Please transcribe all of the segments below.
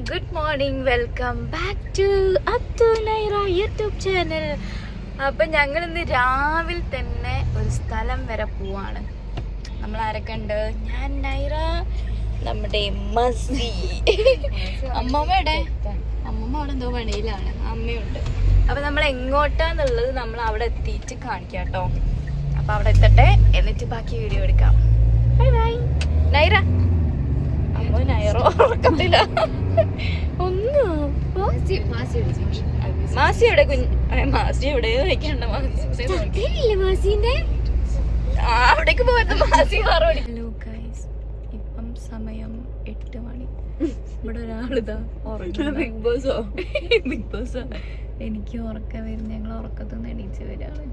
Good morning, welcome back to Athu Naira YouTube channel. അപ്പം ഞങ്ങൾ ഇന്ന് രാവിലെ തന്നെ ഒരു സ്ഥലം വരെ പോവാണ്. നമ്മൾ ആരൊക്കെ ഉണ്ട്? ഞാൻ, നൈറ, നമ്മുടെ മസി, അമ്മമ്മയുടെ അമ്മമ്മ അവിടെ എന്തോ പണിയിലാണ്, അമ്മയുണ്ട്. അപ്പം നമ്മൾ എങ്ങോട്ടാന്നുള്ളത് നമ്മൾ അവിടെ എത്തിയിട്ട് കാണിക്കാം കേട്ടോ. അപ്പം അവിടെ എത്തട്ടെ, എന്നിട്ട് ബാക്കി വീഡിയോ എടുക്കാം. Bye bye. നൈറ നൈറോ ഉറക്കത്തില്ല ഒന്നും. മാസി എവിടെ? മാസി എവിടെ വയ്ക്കണ്ട? അവിടേക്ക് പോകാത്ത മാസി. ഹലോ ഗൈസ്, ഇപ്പം സമയം 8 മണി. ഇവിടെ ഒരാളിതാ ബിഗ് ബോസോ എനിക്ക് ഉറക്കം വരും. ഞങ്ങൾ ഉറക്കത്തുനിന്ന് എണീച്ച് വരാണ്.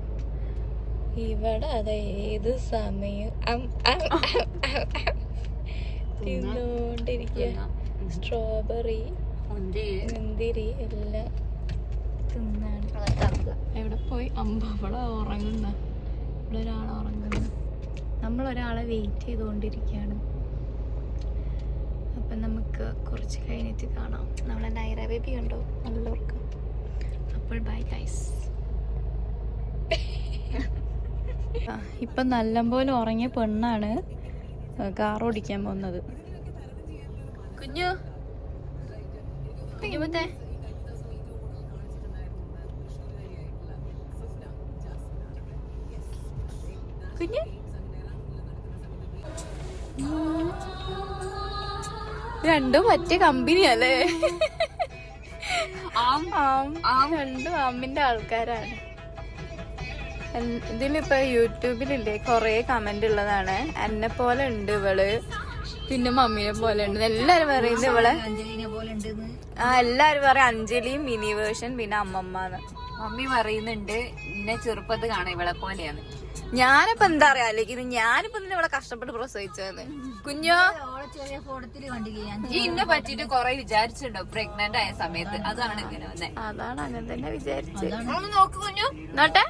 ഇവിടെ അതെ ഏത് സമയം തിന്നോണ്ടിരിക്കുക. സ്ട്രോബെറി, മുന്തിരി എല്ലാം തിന്നാണ്. എവിടെ പോയി? അവിടെ ഉറങ്ങുന്ന, ഇവിടെ ഒരാളെ ഉറങ്ങുന്ന. നമ്മളൊരാളെ വെയിറ്റ് ചെയ്തുകൊണ്ടിരിക്കുകയാണ്. അപ്പം നമുക്ക് കുറച്ച് കഴിഞ്ഞിട്ട് കാണാം. നമ്മളെ നൈറ ബേബി കണ്ടോ? നല്ല ഉറക്കം. അപ്പോൾ ബൈ ഗൈസ്. ഇപ്പം നല്ലപോലെ ഉറങ്ങിയ പെണ്ണാണ് കാർ ഓടിക്കാൻ പോകുന്നത്. കുഞ്ഞു കുഞ്ഞുമത്തെ കുഞ്ഞു രണ്ടും മറ്റേ കമ്പനിയല്ലേ? രണ്ടും അമ്മിന്റെ ആൾക്കാരാണ്. ഇതിലിപ്പോ യൂട്യൂബിലില്ലേ കൊറേ കമന്റ് ഉള്ളതാണ്. എന്നെ പോലെ ഉണ്ട് ഇവള്, പിന്നെ മമ്മീനെ പോലെ ഉണ്ട്. എല്ലാരും പറയുന്നത് ഇവളെ എല്ലാരും പറയും അഞ്ജലിയും മിനി വേർഷൻ, പിന്നെ അമ്മമ്മന്ന്. മമ്മി പറയുന്നുണ്ട് എന്നെ ചെറുപ്പത്ത് കാണാൻ ഇവളെ പോലെയാണ്. ഞാനിപ്പോ എന്താ പറയാ, അല്ലെങ്കിൽ ഞാനിപ്പോ ഇവിടെ കഷ്ടപ്പെട്ട് പ്രസവിച്ചത്. കുഞ്ഞോ ഇന്നെ പറ്റിട്ട് കൊറേ വിചാരിച്ചിട്ടുണ്ടോ പ്രഗ്നന്റ് ആയ സമയത്ത്? അതാണ് ഇങ്ങനെ വന്നേ. അതാണ് അങ്ങനെ തന്നെ വിചാരിച്ചത്. നോക്ക് കുഞ്ഞു, നോട്ടെ.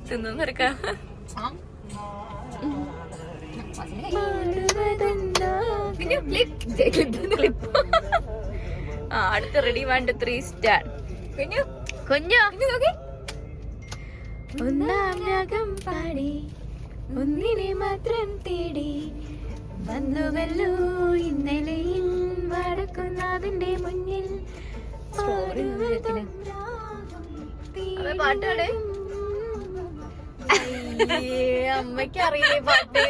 തിന്നൊക്കെ അടുത്ത റെഡി 1 2 3 സ്റ്റാർട്ട്. കുഞ്ഞു കുഞ്ഞു ഒന്നാം രാഗം പാടി ഒന്നിനെ മാത്രം തേടി വന്നുവല്ലോ ഇന്നലെയിൽ വടക്കുന്നാതിന്റെ മുന്നിൽ. പാട്ടാണ് അമ്മയ്ക്ക് അറിയില്ലേ പാട്ട്?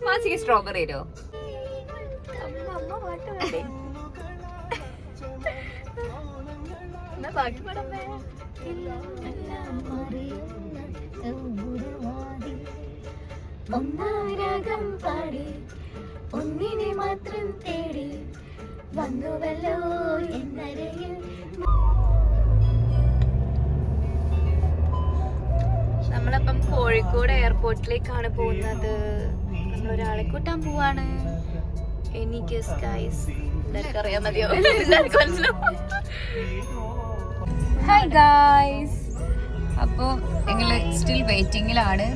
മാസിക്ക് സ്ട്രോബെറി തരോ? അമ്മ പാട്ട് പാടേ. ബാക്കി പാടമ്മേ. ഒന്നാരാഗം പാടി ഒന്നിനെ മാത്രം തേടി വന്നുവല്ലോ എന്നരയിൽ. നമ്മളപ്പം കോഴിക്കോട് എയർപോർട്ടിലേക്കാണ് പോകുന്നത്. നമ്മളൊരാളെ കൂട്ടാൻ പോവാണ്. എനിക്ക് സ്കൈസ് എല്ലാവർക്കും അറിയാൻ മതിയോ? എല്ലാവർക്കും മനസ്സിലാവും. ഹായ് ഗായ്സ്, അപ്പൊ ഞങ്ങള് സ്റ്റിൽ വെയിറ്റിംഗിലാണ്.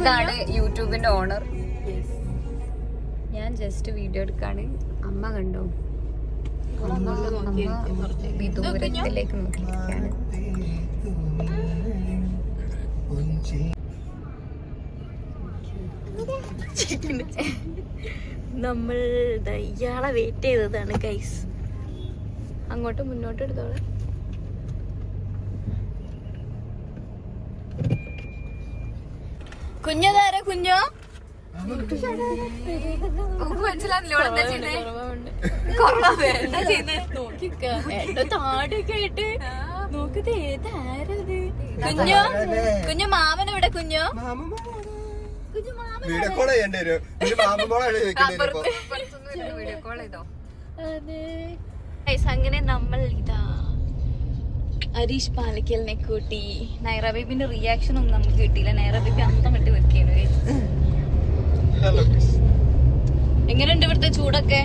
ഇതാണ് യൂട്യൂബിന്റെ ഓണർ. ഞാൻ ജസ്റ്റ് വീഡിയോ എടുക്കാണ്. അമ്മ കണ്ടോ? ദൂരത്തിലേക്ക് നോക്കിയിരിക്കാണ്. നമ്മൾ ഇയാളെ വെയിറ്റ് ചെയ്തതാണ് ഗൈസ്. അങ്ങോട്ട് മുന്നോട്ട് എടുത്തോളെ. കുഞ്ഞതാര? കുഞ്ഞോ താടിയൊക്കെ ആയിട്ട് നോക്കത് ഏതാരത്? കുഞ്ഞോ കുഞ്ഞു മാമൻ ഇവിടെ? കുഞ്ഞോ അങ്ങനെ നമ്മൾ ഇതാ ഹരീഷ് പാലക്കലിനെ കൂട്ടി. നൈറ ബേബിന്റെ റിയാക്ഷൻ ഒന്നും നമുക്ക് കിട്ടിയില്ല. നൈറ ബേബി അന്തം വിട്ട് വെക്കുകയാണ്. എങ്ങനെയുണ്ട് ഇവിടുത്തെ ചൂടൊക്കെ?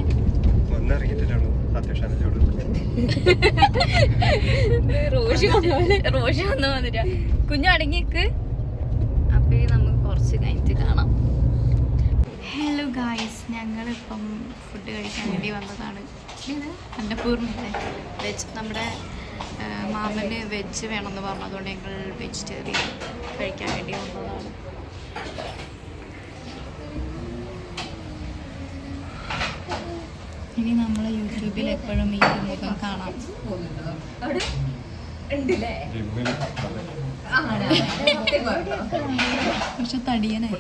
റോഷി വന്നു വന്നിട്ടാ. കുഞ്ഞു അടങ്ങിക്ക്. അപ്പോൾ ഇത് നമുക്ക് കുറച്ച് കഴിഞ്ഞിട്ട് കാണാം. ഹലോ ഗായ്സ്, ഞങ്ങളിപ്പം ഫുഡ് കഴിക്കാൻ വേണ്ടി വന്നതാണ്. ഇത് അന്നപൂർണ്ണ വെജ്, നമ്മുടെ മാമന് വെജ് വേണമെന്ന് പറഞ്ഞതുകൊണ്ട് ഞങ്ങൾ വെജിറ്റേറിയൻ കഴിക്കാൻ വേണ്ടി വന്നതാണ്. ഇനി നമ്മൾ യൂട്യൂബിൽ എപ്പോഴും ഈ മുഖം കാണാം. പക്ഷെ തടിയനായി.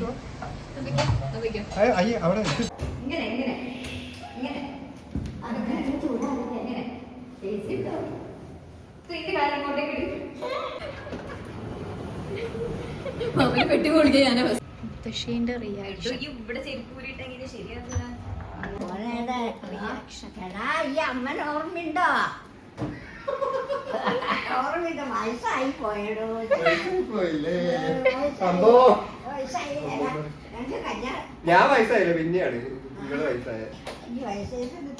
മുത്തശ്ശീന്റെ റിയാക്ഷൻ. അമ്മൻ ഓർമ്മയുണ്ടോ? ഓർമ്മയുണ്ടോ? വയസ്സായി പോയടോ. ഞാൻ വയസ്സായില്ല, പിന്നെയാണ് നിങ്ങള് വയസ്സായ.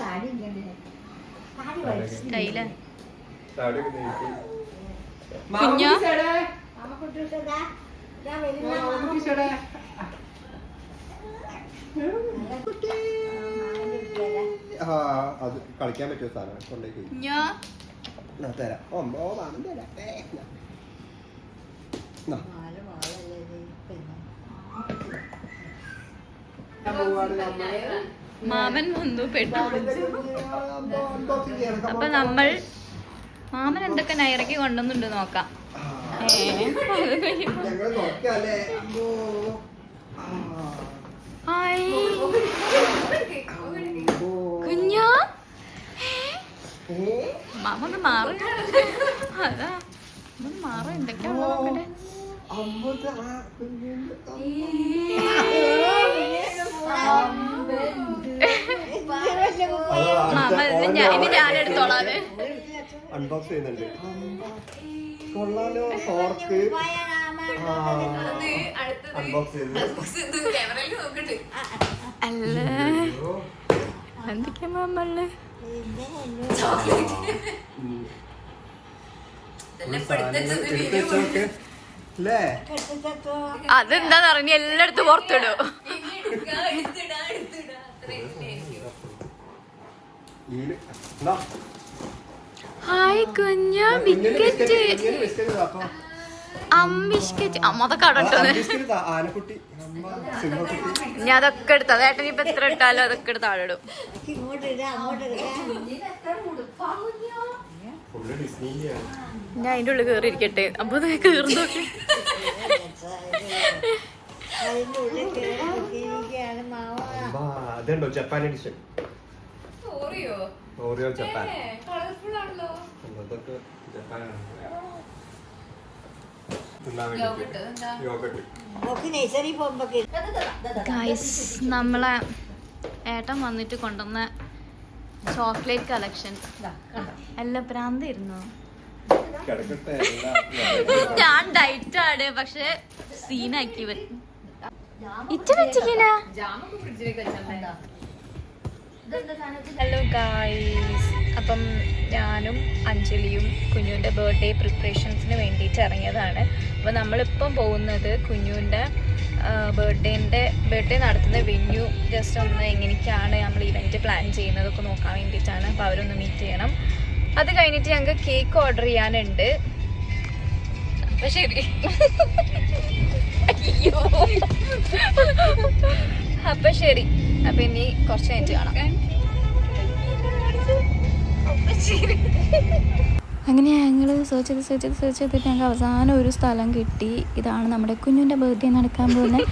താടി സ്റ്റൈല കുഞ്ഞാ അത് കളിക്കാൻ പറ്റിയ സാധനം കൊണ്ടേക്ക് തരാം. മാമൻ വന്നു പെട്ടു. അപ്പൊ നമ്മൾ മാമൻ എന്തൊക്കെ നൈറക്കി കൊണ്ടുവന്നുണ്ട് നോക്കാം. കുഞ്ഞാ മാമ ഒന്ന് മാറി. അതാ ഒന്ന് മാറി. എന്തൊക്കെയാണോ നോക്കട്ടെ. മാമ ഇനി ഞാനെടുത്തോളാം. അൺബോക്സ് ചെയ്യുന്നുണ്ട്. കൊള്ളാലോ, ഫോർക്ക് അൺബോക്സ് ചെയ്ത്. അല്ല എന്തൊക്കെയാ മാമല്ലേ? അതെന്താന്ന് പറഞ്ഞ എല്ലായിടത്തും പുറത്തിടും. ഹായ് കുഞ്ഞ ബിസ്ക്കറ്റ്. ബിസ്ക്കറ്റ് അമ്മതൊക്കെ അവിടെ ഞാൻ അതൊക്കെ എടുത്തു. അതേട്ടൻ ഇപ്പൊ എത്ര ഇട്ടാലും അതൊക്കെ എടുത്ത് താഴെ ഇടും. ഞാൻ അതിന്റെ ഉള്ളിൽ കേറിയിരിക്കട്ടെ. അപ്പൊ കേറുന്നു. അതുണ്ടോ ജപ്പാൻ എഡിഷൻ? Oreo Japan. അതൊക്കെ ജപ്പാനാണ്. നമ്മളെ ഏട്ടൻ വന്നിട്ട് കൊണ്ടുവന്ന ചോക്ലേറ്റ് കളക്ഷൻ എല്ലാം പ്രാന്തായിരുന്നു. ഞാൻ ഡയറ്റാണ്, പക്ഷെ സീനാക്കി ഇറ്റ വെച്ചിരിക്കണ. ഹലോ ഗായ്സ്, അപ്പം ഞാനും അഞ്ജലിയും കുഞ്ഞുവിൻ്റെ ബർത്ത്ഡേ പ്രിപ്പറേഷൻസിന് വേണ്ടിയിട്ട് ഇറങ്ങിയതാണ്. അപ്പോൾ നമ്മളിപ്പം പോകുന്നത് കുഞ്ഞുവിൻ്റെ ബർത്ത്ഡേ നടത്തുന്ന വെന്യൂ ജസ്റ്റ് ഒന്ന് എങ്ങനെയൊക്കെയാണ് നമ്മൾ ഇവൻറ്റ് പ്ലാൻ ചെയ്യുന്നതൊക്കെ നോക്കാൻ വേണ്ടിയിട്ടാണ്. അപ്പോൾ അവരൊന്ന് മീറ്റ് ചെയ്യണം. അത് കഴിഞ്ഞിട്ട് ഞങ്ങൾക്ക് കേക്ക് ഓർഡർ ചെയ്യാനുണ്ട്. അപ്പം ശരി. അയ്യോ, അപ്പം ശരി. അപ്പം ഇനി കുറച്ച് കഴിഞ്ഞിട്ട് കാണാം. അങ്ങനെ ഞങ്ങൾ സെർച്ച് ചെയ്തിട്ട് ഞങ്ങൾക്ക് അവസാനം ഒരു സ്ഥലം കിട്ടി. ഇതാണ് നമ്മുടെ കുഞ്ഞിൻ്റെ ബർത്ത്ഡേ നടക്കാൻ പോകുന്നത്.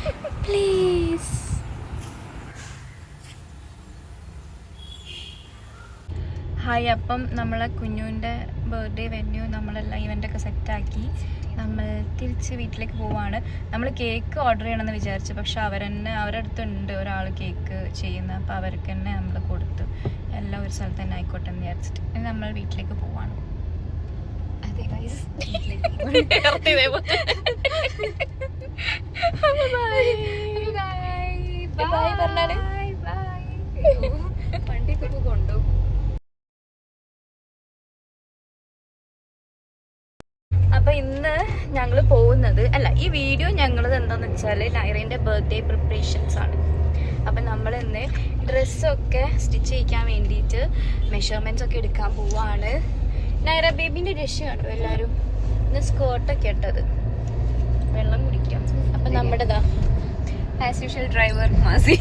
പ്ലീസ്. ഹായ്, അപ്പം നമ്മളെ കുഞ്ഞുവിൻ്റെ ബർത്ത്ഡേ വെന്യൂ നമ്മളെല്ലാം ഇവൻ്റൊക്കെ സെറ്റാക്കി നമ്മൾ തിരിച്ച് വീട്ടിലേക്ക് പോവാണ്. നമ്മൾ കേക്ക് ഓർഡർ ചെയ്യണമെന്ന് വിചാരിച്ചു, പക്ഷെ അവരുടെ അടുത്തുണ്ട് ഒരാൾ കേക്ക് ചെയ്യുന്നത്. അപ്പോൾ അവർക്ക് തന്നെ നമ്മൾ കൊടുത്തു. എല്ലാം ഒരു സ്ഥലത്ത് തന്നെ ആയിക്കോട്ടെ എന്ന് വിചാരിച്ചിട്ട് നമ്മൾ വീട്ടിലേക്ക് പോവാണ്. അതെ ഗൈസ്, വണ്ടിയൊക്കെ കൊണ്ടുപോകും. അപ്പൊ ഇന്ന് ഞങ്ങൾ പോകുന്നത് ഈ വീഡിയോ ഞങ്ങളത് എന്താന്ന് വെച്ചാൽ നൈറേന്റെ ബർത്ത്ഡേ പ്രിപ്പറേഷൻസ് ആണ്. അപ്പം നമ്മൾ ഇന്ന് ഡ്രസ്സൊക്കെ സ്റ്റിച്ച് ചെയ്യിക്കാൻ വേണ്ടിയിട്ട് മെഷർമെന്റ്സ് ഒക്കെ എടുക്കാൻ പോവാണ്. നൈറ ബേബിന്റെ രക്ഷ കണ്ടു എല്ലാവരും. ഇന്ന് സ്കേർട്ടൊക്കെ ഇട്ടത്. വെള്ളം കുടിക്കാം. അപ്പം നമ്മുടെതാ as usual driver Masi.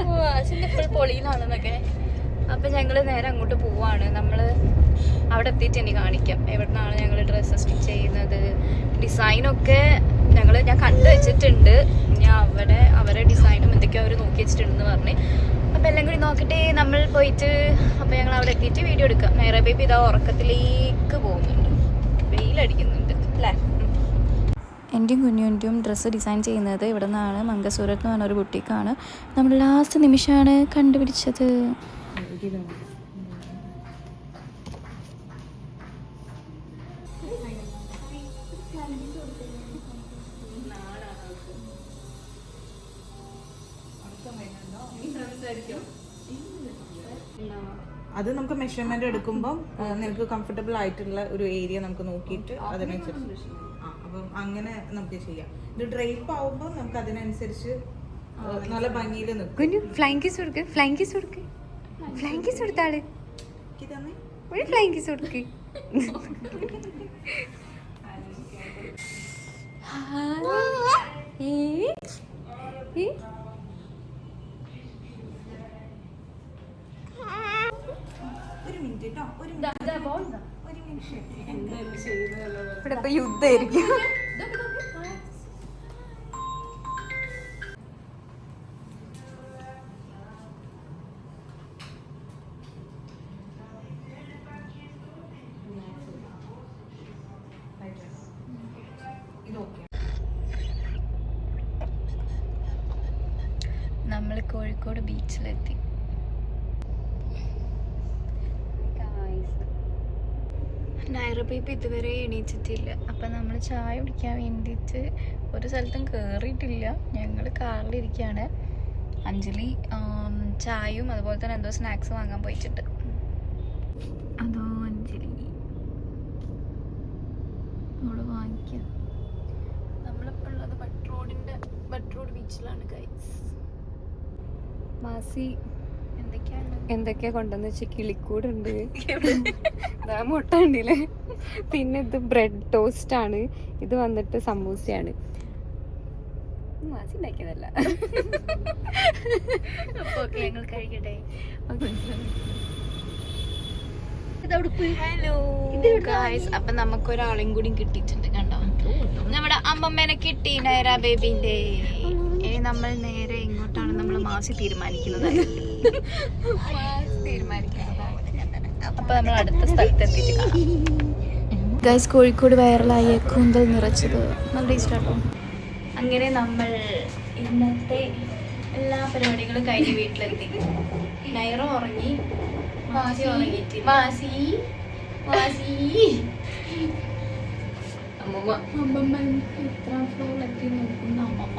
മാസിന്റെ full പൊളിയിലാണെന്നൊക്കെ. അപ്പം ഞങ്ങൾ നേരെ അങ്ങോട്ട് പോവാണ്. നമ്മൾ അവിടെ എത്തിയിട്ട് ഇനി കാണിക്കാം എവിടെ നിന്നാണ് ഞങ്ങൾ ഡ്രസ്സ് സ്റ്റിച്ച് ചെയ്യുന്നത്. ഡിസൈനൊക്കെ ഞാൻ കണ്ടു വെച്ചിട്ടുണ്ട്. ഇനി അവരെ ഡിസൈനും എന്തൊക്കെയോ അവർ നോക്കി വെച്ചിട്ടുണ്ടെന്ന് പറഞ്ഞ്. അപ്പം എല്ലാം കൂടി നോക്കിയിട്ട് നമ്മൾ പോയിട്ട് അപ്പം ഞങ്ങൾ അവിടെ എത്തിയിട്ട് വീഡിയോ എടുക്കാം. നൈറ ബേബി ഇതാ ഉറക്കത്തിലേക്ക് പോകുന്നുണ്ട്. വെയിലടിക്കുന്നുണ്ട് അല്ലേ. എൻ്റെയും കുഞ്ഞുൻ്റെയും ഡ്രസ്സ് ഡിസൈൻ ചെയ്യുന്നത് ഇവിടെ നിന്നാണ്. മംഗസൂരത്ത് എന്ന് പറഞ്ഞൊരു ബുട്ടിക്കാണ്. നമ്മൾ ലാസ്റ്റ് നിമിഷമാണ് കണ്ടുപിടിച്ചത്. അത് നമുക്ക് മെഷർമെന്റ് എടുക്കുമ്പോൾ നിനക്ക് കംഫർട്ടബിൾ ആയിട്ടുള്ള ഒരു ഏരിയ നമുക്ക് നോക്കിയിട്ട് അതിനനുസരിച്ച് അപ്പം അങ്ങനെ നമുക്ക് ചെയ്യാം. ഇത് ഡ്രൈപ്പ് ആവുമ്പോൾ നമുക്ക് അതിനനുസരിച്ച് നല്ല ഭംഗിയിൽ നിൽക്കും. ഫ്ലൈങ് കിസ് കൊടുക്ക്, ഫ്ലൈങ് കിസ് കൊടുക്ക്, ഫ്ലൈങ് കിസ് കൊടുത്താള് ഒരു ഫ്ലൈങ് കിസ് കൊടുക്ക്. ഒരു മിനിറ്റ് കേട്ടോ, ഇവിടെ ഇപ്പൊ യുദ്ധമായിരിക്കും. നമ്മൾ കോഴിക്കോട് ബീച്ചിലെത്തി. നൈറ ബേബി ഇതുവരെ എണീച്ചിട്ടില്ല. അപ്പം നമ്മൾ ചായ കുടിക്കാൻ വേണ്ടിയിട്ട് ഒരു സ്ഥലത്തും കയറിയിട്ടില്ല. ഞങ്ങൾ കാറിലിരിക്കുകയാണ്. അഞ്ജലി ചായയും അതുപോലെ തന്നെ എന്തോ സ്നാക്സ് വാങ്ങാൻ പോയിട്ടുണ്ട്. അതോ അഞ്ജലി നമ്മൾ വാങ്ങിക്കാം. നമ്മളിപ്പോൾ ഉള്ളത് ബട്ട് റോഡ് ബീച്ചിലാണ് ഗൈസ്. മാസി എന്തൊക്കെയാണ് എന്തൊക്കെയാ കൊണ്ടുവന്ന് വെച്ചാൽ കിളിക്കൂടുണ്ട്, മുട്ട ഉണ്ടില്ലേ, പിന്നെ ഇത് ബ്രെഡ് ടോസ്റ്റ് ആണ്, ഇത് വന്നിട്ട് സമൂസയാണ്. മാസി ഉണ്ടാക്കിയതല്ല. അപ്പോൾ ഞങ്ങൾ കഴിക്കട്ടെ. ഹലോ ഗായ്സ്, അപ്പൊ നമുക്കൊരാളെയും കൂടി കിട്ടിയിട്ടുണ്ട്. കണ്ടോ, നമ്മുടെ അമ്മമ്മേനെ കിട്ടി, നൈറ ബേബിന്റെ. ഇനി നമ്മൾ നേരെ ഇങ്ങോട്ടാണ് നമ്മൾ മാസി തീരുമാനിക്കുന്നത്. അപ്പൊ നമ്മൾ അടുത്ത സ്ഥലത്ത് എത്തിയിട്ട് കാണാം. ഗൈസ്, കോഴിക്കോട് വൈറലായ കൂന്തൽ നിറച്ചത് നല്ല ടേസ്റ്റാട്ടോ. അങ്ങനെ നമ്മൾ ഇന്നത്തെ എല്ലാ പരിപാടികളും കഴിഞ്ഞ് വീട്ടിലെത്തി. നൈറ ഉറങ്ങി, മാസി ഉറങ്ങിയിട്ട്. മാസി അമ്മമ്മ എത്രാം ഫ്ലോറിലെത്തി നോക്കുന്ന അമ്മമ്മ.